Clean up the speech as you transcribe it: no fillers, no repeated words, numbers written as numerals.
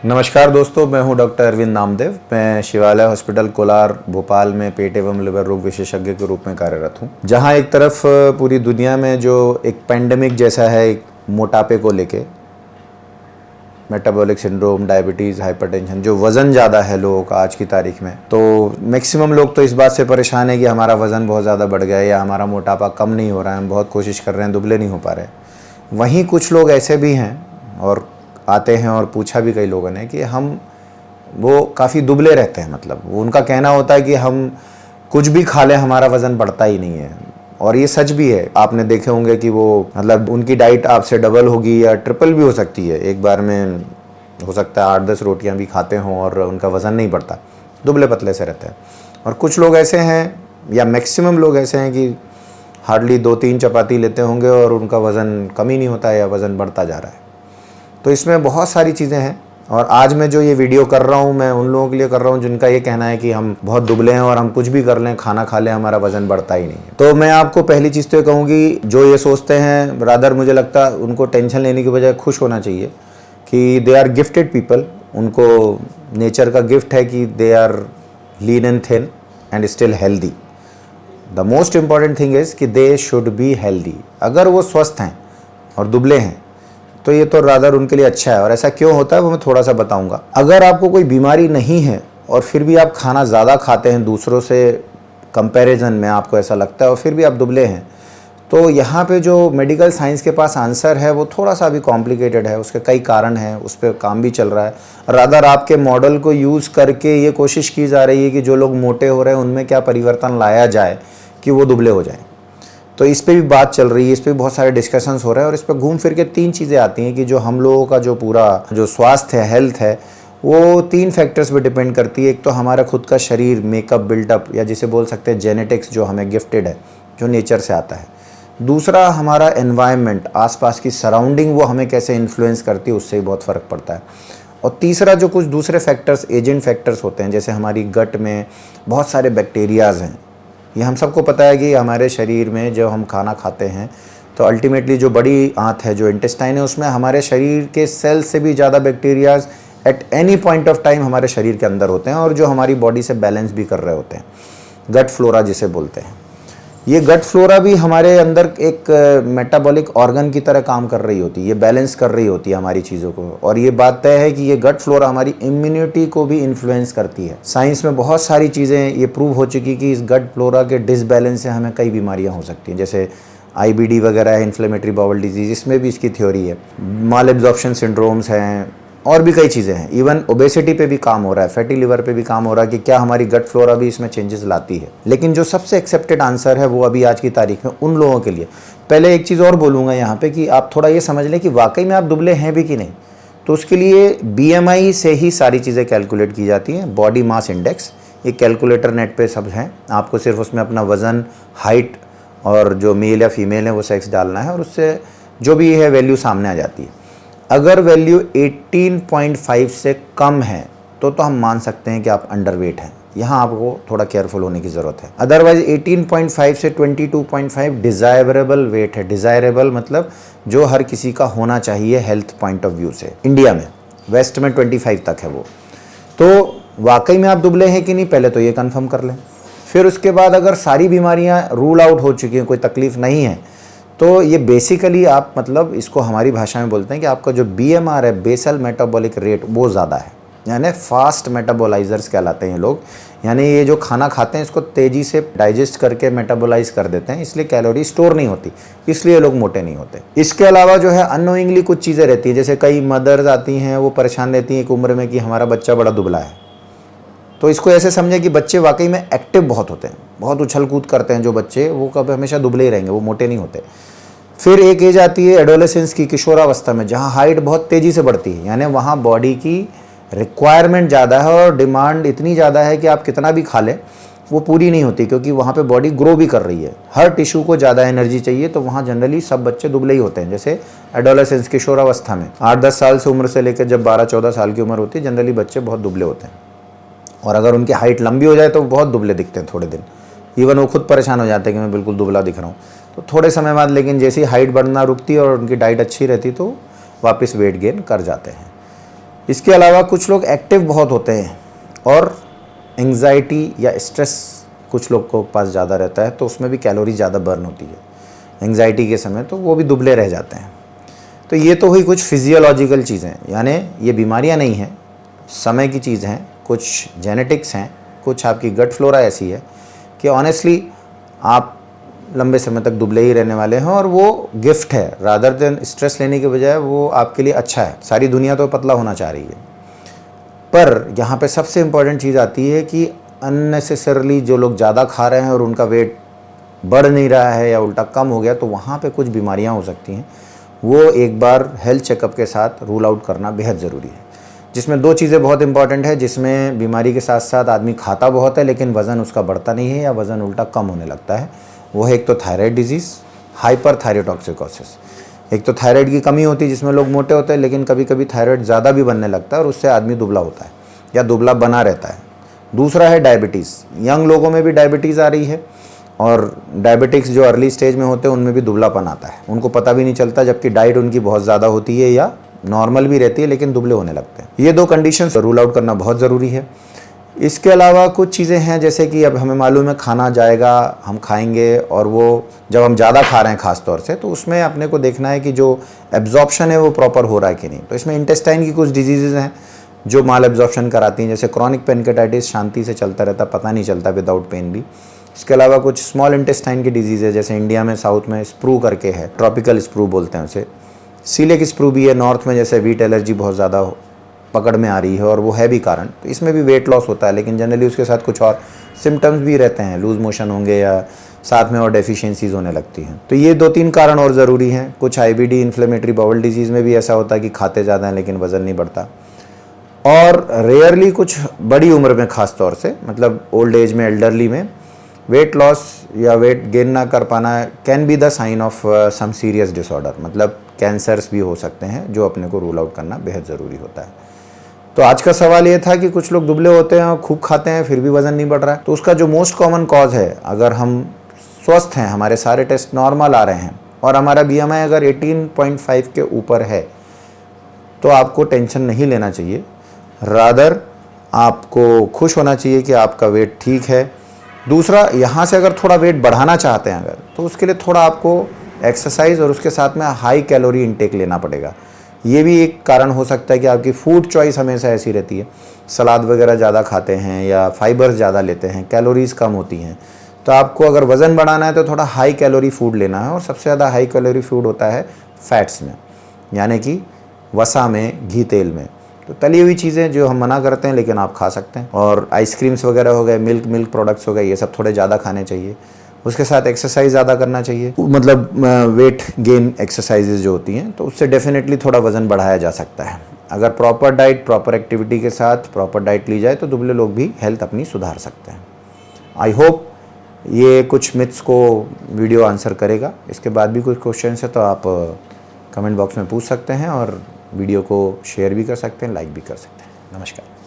नमस्कार दोस्तों, मैं हूं डॉक्टर अरविंद नामदेव। मैं शिवालय हॉस्पिटल कोलार भोपाल में पेट एवं लिवर रोग विशेषज्ञ के रूप में कार्यरत हूं। जहां एक तरफ पूरी दुनिया में जो एक पैंडेमिक जैसा है एक मोटापे को लेके, मेटाबॉलिक सिंड्रोम, डायबिटीज़, हाइपरटेंशन, जो वज़न ज़्यादा है लोगों का आज की तारीख में, तो मैक्सिमम लोग तो इस बात से परेशान है कि हमारा वज़न बहुत ज़्यादा बढ़ गया है या हमारा मोटापा कम नहीं हो रहा है, हम बहुत कोशिश कर रहे हैं, दुबले नहीं हो पा रहे। वहीं कुछ लोग ऐसे भी हैं और आते हैं और पूछा भी कई लोगों ने कि वो काफ़ी दुबले रहते हैं। मतलब वो उनका कहना होता है कि हम कुछ भी खा लें हमारा वज़न बढ़ता ही नहीं है, और ये सच भी है। आपने देखे होंगे कि वो मतलब उनकी डाइट आपसे डबल होगी या ट्रिपल भी हो सकती है। एक बार में हो सकता है 8-10 रोटियां भी खाते हों और उनका वज़न नहीं बढ़ता, दुबले पतले से रहते हैं। और कुछ लोग ऐसे हैं, या मैक्सिमम लोग ऐसे हैं कि हार्डली 2-3 चपाती लेते होंगे और उनका वज़न कम ही नहीं होता या वज़न बढ़ता जा रहा है। तो इसमें बहुत सारी चीज़ें हैं, और आज मैं जो ये वीडियो कर रहा हूँ मैं उन लोगों के लिए कर रहा हूँ जिनका ये कहना है कि हम बहुत दुबले हैं और हम कुछ भी कर लें, खाना खा लें, हमारा वज़न बढ़ता ही नहीं है। तो मैं आपको पहली चीज़ तो ये कहूँगी, जो ये सोचते हैं, रादर मुझे लगता है उनको टेंशन लेने की बजाय खुश होना चाहिए कि दे आर गिफ्टेड पीपल। उनको नेचर का गिफ्ट है कि they are lean and thin and still healthy. The most important thing is कि दे शुड बी हेल्दी। अगर वो स्वस्थ हैं और दुबले हैं तो ये तो रादर उनके लिए अच्छा है। और ऐसा क्यों होता है वो मैं थोड़ा सा बताऊंगा। अगर आपको कोई बीमारी नहीं है और फिर भी आप खाना ज़्यादा खाते हैं दूसरों से कंपैरिजन में, आपको ऐसा लगता है, और फिर भी आप दुबले हैं, तो यहाँ पे जो मेडिकल साइंस के पास आंसर है वो थोड़ा सा अभी कॉम्प्लिकेटेड है। उसके कई कारण हैं, उस पर काम भी चल रहा है। रादर आपके मॉडल को यूज़ करके ये कोशिश की जा रही है कि जो लोग मोटे हो रहे हैं उनमें क्या परिवर्तन लाया जाए कि वो दुबले हो जाएं। तो इस पे भी बात चल रही है, इस पे भी बहुत सारे डिस्कशंस हो रहे हैं। और इस पे घूम फिर के 3 चीज़ें आती हैं कि जो हम लोगों का जो पूरा जो स्वास्थ्य है, हेल्थ है, वो 3 फैक्टर्स पे डिपेंड करती है। एक तो हमारा खुद का शरीर, मेकअप, बिल्डअप, या जिसे बोल सकते हैं जेनेटिक्स, जो हमें गिफ्टेड है, जो नेचर से आता है। दूसरा हमारा एनवायरनमेंट, आसपास की सराउंडिंग, वो हमें कैसे इन्फ्लुएंस करती है, उससे ही बहुत फ़र्क पड़ता है। और तीसरा जो कुछ दूसरे फैक्टर्स, एजेंट फैक्टर्स होते हैं, जैसे हमारी गट में बहुत सारे बैक्टीरियाज़ हैं। ये हम सबको पता है कि हमारे शरीर में जब हम खाना खाते हैं तो अल्टीमेटली जो बड़ी आंत है, जो इंटेस्टाइन है, उसमें हमारे शरीर के सेल से भी ज़्यादा bacterias at any point of time हमारे शरीर के अंदर होते हैं, और जो हमारी बॉडी से बैलेंस भी कर रहे होते हैं। गट फ्लोरा जिसे बोलते हैं। ये गट फ्लोरा भी हमारे अंदर एक मेटाबॉलिक ऑर्गन की तरह काम कर रही होती है, ये बैलेंस कर रही होती है हमारी चीज़ों को। और ये बात तय है कि ये गट फ्लोरा हमारी इम्यूनिटी को भी इन्फ्लुएंस करती है। साइंस में बहुत सारी चीज़ें ये प्रूव हो चुकी कि इस गट फ्लोरा के डिसबैलेंस से हमें कई बीमारियां हो सकती हैं, जैसे IBD वगैरह है, इन्फ्लेमेटरी बाउल डिजीज़, इसमें भी इसकी थ्योरी है। माल एब्जॉर्प्शन सिंड्रोम्स हैं, और भी कई चीज़ें हैं। इवन ओबेसिटी पे भी काम हो रहा है, फैटी लिवर पे भी काम हो रहा है कि क्या हमारी गट फ्लोरा भी इसमें चेंजेस लाती है। लेकिन जो सबसे एक्सेप्टेड आंसर है वो अभी आज की तारीख में उन लोगों के लिए, पहले एक चीज़ और बोलूँगा यहाँ पे कि आप थोड़ा ये समझ लें कि वाकई में आप दुबले हैं भी कि नहीं। तो उसके लिए BMI से ही सारी चीज़ें कैलकुलेट की जाती हैं। बॉडी मास इंडेक्स, ये कैलकुलेटर नेट पे सब हैं। आपको सिर्फ उसमें अपना वज़न, हाइट और जो मेल या फीमेल है वो सेक्स डालना है, और उससे जो भी है वैल्यू सामने आ जाती है। अगर वैल्यू 18.5 से कम है तो हम मान सकते हैं कि आप अंडरवेट हैं। यहाँ आपको थोड़ा केयरफुल होने की ज़रूरत है। अदरवाइज 18.5 से 22.5 डिज़ायरेबल वेट है। डिज़ायरेबल मतलब जो हर किसी का होना चाहिए हेल्थ पॉइंट ऑफ व्यू से। इंडिया में, वेस्ट में 25 तक है वो। तो वाकई में आप दुबले हैं कि नहीं, पहले तो ये कन्फर्म कर लें। फिर उसके बाद अगर सारी बीमारियाँ रूल आउट हो चुकी हैं, कोई तकलीफ़ नहीं है, तो ये बेसिकली आप मतलब इसको हमारी भाषा में बोलते हैं कि आपका जो BMR है, बेसल मेटाबॉलिक रेट, वो ज़्यादा है। यानी फास्ट मेटाबोलाइजर्स कहलाते हैं ये लोग। यानी ये जो खाना खाते हैं इसको तेज़ी से डाइजेस्ट करके मेटाबोलाइज कर देते हैं, इसलिए कैलोरी स्टोर नहीं होती, इसलिए लोग मोटे नहीं होते। इसके अलावा जो है अननोइंगली कुछ चीज़ें रहती हैं, जैसे कई मदर्स आती हैं, वो परेशान रहती हैं एक उम्र में कि हमारा बच्चा बड़ा दुबला है। तो इसको ऐसे समझें कि बच्चे वाकई में एक्टिव बहुत होते हैं, बहुत उछल कूद करते हैं जो बच्चे, वो कभी हमेशा दुबले ही रहेंगे, वो मोटे नहीं होते। फिर एक एज आती है एडोलेसेंस की, किशोरावस्था में, जहाँ हाइट बहुत तेज़ी से बढ़ती है। यानी वहाँ बॉडी की रिक्वायरमेंट ज़्यादा है और डिमांड इतनी ज़्यादा है कि आप कितना भी खा लें वो पूरी नहीं होती, क्योंकि वहाँ पे बॉडी ग्रो भी कर रही है, हर टिश्यू को ज़्यादा एनर्जी चाहिए। तो वहाँ जनरली सब बच्चे दुबले ही होते हैं। जैसे एडोलेसेंस, किशोरावस्था में 8-10 साल से उम्र से लेकर जब 12-14 साल की उम्र होती है, जनरली बच्चे बहुत दुबले होते हैं। और अगर उनकी हाइट लंबी हो जाए तो बहुत दुबले दिखते हैं थोड़े दिन। इवन वो खुद परेशान हो जाते हैं कि मैं बिल्कुल दुबला दिख रहा हूँ। तो थोड़े समय बाद लेकिन जैसी हाइट बढ़ना रुकती है और उनकी डाइट अच्छी रहती तो वापस वेट गेन कर जाते हैं। इसके अलावा कुछ लोग एक्टिव बहुत होते हैं और एंग्जाइटी या स्ट्रेस कुछ लोग को पास ज़्यादा रहता है, तो उसमें भी कैलोरी ज़्यादा बर्न होती है एंग्जाइटी के समय, तो वो भी दुबले रह जाते हैं। तो ये तो हुई कुछ फिजियोलॉजिकल चीज़ें, यानी ये बीमारियां नहीं हैं, समय की चीज़ हैं, कुछ जेनेटिक्स हैं, कुछ आपकी गट फ्लोरा ऐसी है कि ऑनेस्टली आप लंबे समय तक दुबले ही रहने वाले हैं, और वो गिफ्ट है रादर देन स्ट्रेस लेने के बजाय, वो आपके लिए अच्छा है। सारी दुनिया तो पतला होना चाह रही है, पर यहाँ पे सबसे इम्पॉर्टेंट चीज़ आती है कि अननेसेसरली जो लोग ज़्यादा खा रहे हैं और उनका वेट बढ़ नहीं रहा है या उल्टा कम हो गया, तो वहाँ पे कुछ बीमारियाँ हो सकती हैं। वो एक बार हेल्थ चेकअप के साथ रूल आउट करना बेहद ज़रूरी है, जिसमें दो चीज़ें बहुत इंपॉर्टेंट है, जिसमें बीमारी के साथ साथ आदमी खाता बहुत है लेकिन वज़न उसका बढ़ता नहीं है या वज़न उल्टा कम होने लगता है। वो है एक तो थायराइड डिजीज़, हाइपर थायरोटॉक्सिकोसिस। एक तो थायराइड की कमी होती है जिसमें लोग मोटे होते हैं, लेकिन कभी कभी थायराइड ज़्यादा भी बनने लगता है और उससे आदमी दुबला होता है या दुबला बना रहता है। दूसरा है डायबिटीज़, यंग लोगों में भी डायबिटीज़ आ रही है, और डायबिटिक्स जो अर्ली स्टेज में होते हैं उनमें भी दुबलापन आता है, उनको पता भी नहीं चलता, जबकि डाइट उनकी बहुत ज़्यादा होती है या नॉर्मल भी रहती है लेकिन दुबले होने लगते हैं। ये दो कंडीशंस रूल आउट करना बहुत ज़रूरी है। इसके अलावा कुछ चीज़ें हैं, जैसे कि अब हमें मालूम है खाना जाएगा, हम खाएंगे, और वो जब हम ज़्यादा खा रहे हैं ख़ास तौर से, तो उसमें अपने को देखना है कि जो एब्जॉर्प्शन है वो प्रॉपर हो रहा है कि नहीं। तो इसमें इंटेस्टाइन की कुछ डिजीज़ हैं जो माल एब्जॉर्प्शन कराती हैं, जैसे क्रॉनिक पेनकेटाइटिस शांति से चलता रहता, पता नहीं चलता विदाउट पेन भी। इसके अलावा कुछ स्मॉल इंटेस्टाइन की डिजीज़ है, जैसे इंडिया में साउथ में स्प्रू करके है, ट्रॉपिकल स्प्रू बोलते हैं उसे, सीलेक स्प्रू भी है। नॉर्थ में जैसे वीट एलर्जी बहुत ज़्यादा पकड़ में आ रही है और वो है भी कारण, तो इसमें भी वेट लॉस होता है, लेकिन जनरली उसके साथ कुछ और सिम्टम्स भी रहते हैं, लूज मोशन होंगे या साथ में और डेफिशिएंसीज होने लगती हैं। तो ये 2-3 कारण और ज़रूरी हैं। कुछ आईबीडी, इन्फ्लेमेटरी बाउल डिजीज़ में भी ऐसा होता है कि खाते ज़्यादा हैं लेकिन वज़न नहीं बढ़ता, और रेयरली कुछ बड़ी उम्र में, ख़ास तौर से मतलब ओल्ड एज में, एल्डरली में वेट लॉस या वेट गेन ना कर पाना can be the sign of some serious disorder, मतलब कैंसर्स भी हो सकते हैं, जो अपने को रूल आउट करना बेहद ज़रूरी होता है। तो आज का सवाल ये था कि कुछ लोग दुबले होते हैं और खूब खाते हैं फिर भी वज़न नहीं बढ़ रहा है, तो उसका जो मोस्ट कॉमन कॉज है, अगर हम स्वस्थ हैं, हमारे सारे टेस्ट नॉर्मल आ रहे हैं और हमारा BMI अगर 18.5 के ऊपर है, तो आपको टेंशन नहीं लेना चाहिए, रादर आपको खुश होना चाहिए कि आपका वेट ठीक है। दूसरा, यहाँ से अगर थोड़ा वेट बढ़ाना चाहते हैं अगर, तो उसके लिए थोड़ा आपको एक्सरसाइज और उसके साथ में हाई कैलोरी इंटेक लेना पड़ेगा। ये भी एक कारण हो सकता है कि आपकी फूड चॉइस हमेशा ऐसी रहती है, सलाद वगैरह ज़्यादा खाते हैं या फाइबर्स ज़्यादा लेते हैं, कैलोरीज़ कम होती हैं। तो आपको अगर वज़न बढ़ाना है तो थोड़ा हाई कैलोरी फूड लेना है, और सबसे ज़्यादा हाई कैलोरी फूड होता है फैट्स में, यानी कि वसा में, घी तेल में। तो तली हुई चीज़ें जो हम मना करते हैं लेकिन आप खा सकते हैं, और आइसक्रीम्स वगैरह हो गए, मिल्क प्रोडक्ट्स हो गए, ये सब थोड़े ज़्यादा खाने चाहिए। उसके साथ एक्सरसाइज ज़्यादा करना चाहिए, मतलब वेट गेन एक्सरसाइजेज जो होती हैं, तो उससे डेफिनेटली थोड़ा वज़न बढ़ाया जा सकता है। अगर प्रॉपर डाइट, प्रॉपर एक्टिविटी के साथ प्रॉपर डाइट ली जाए तो दुबले लोग भी हेल्थ अपनी सुधार सकते हैं। आई होप ये कुछ मिथ्स को वीडियो आंसर करेगा। इसके बाद भी कुछ क्वेश्चन है तो आप कमेंट बॉक्स में पूछ सकते हैं, और वीडियो को शेयर भी कर सकते हैं, लाइक भी कर सकते हैं। नमस्कार।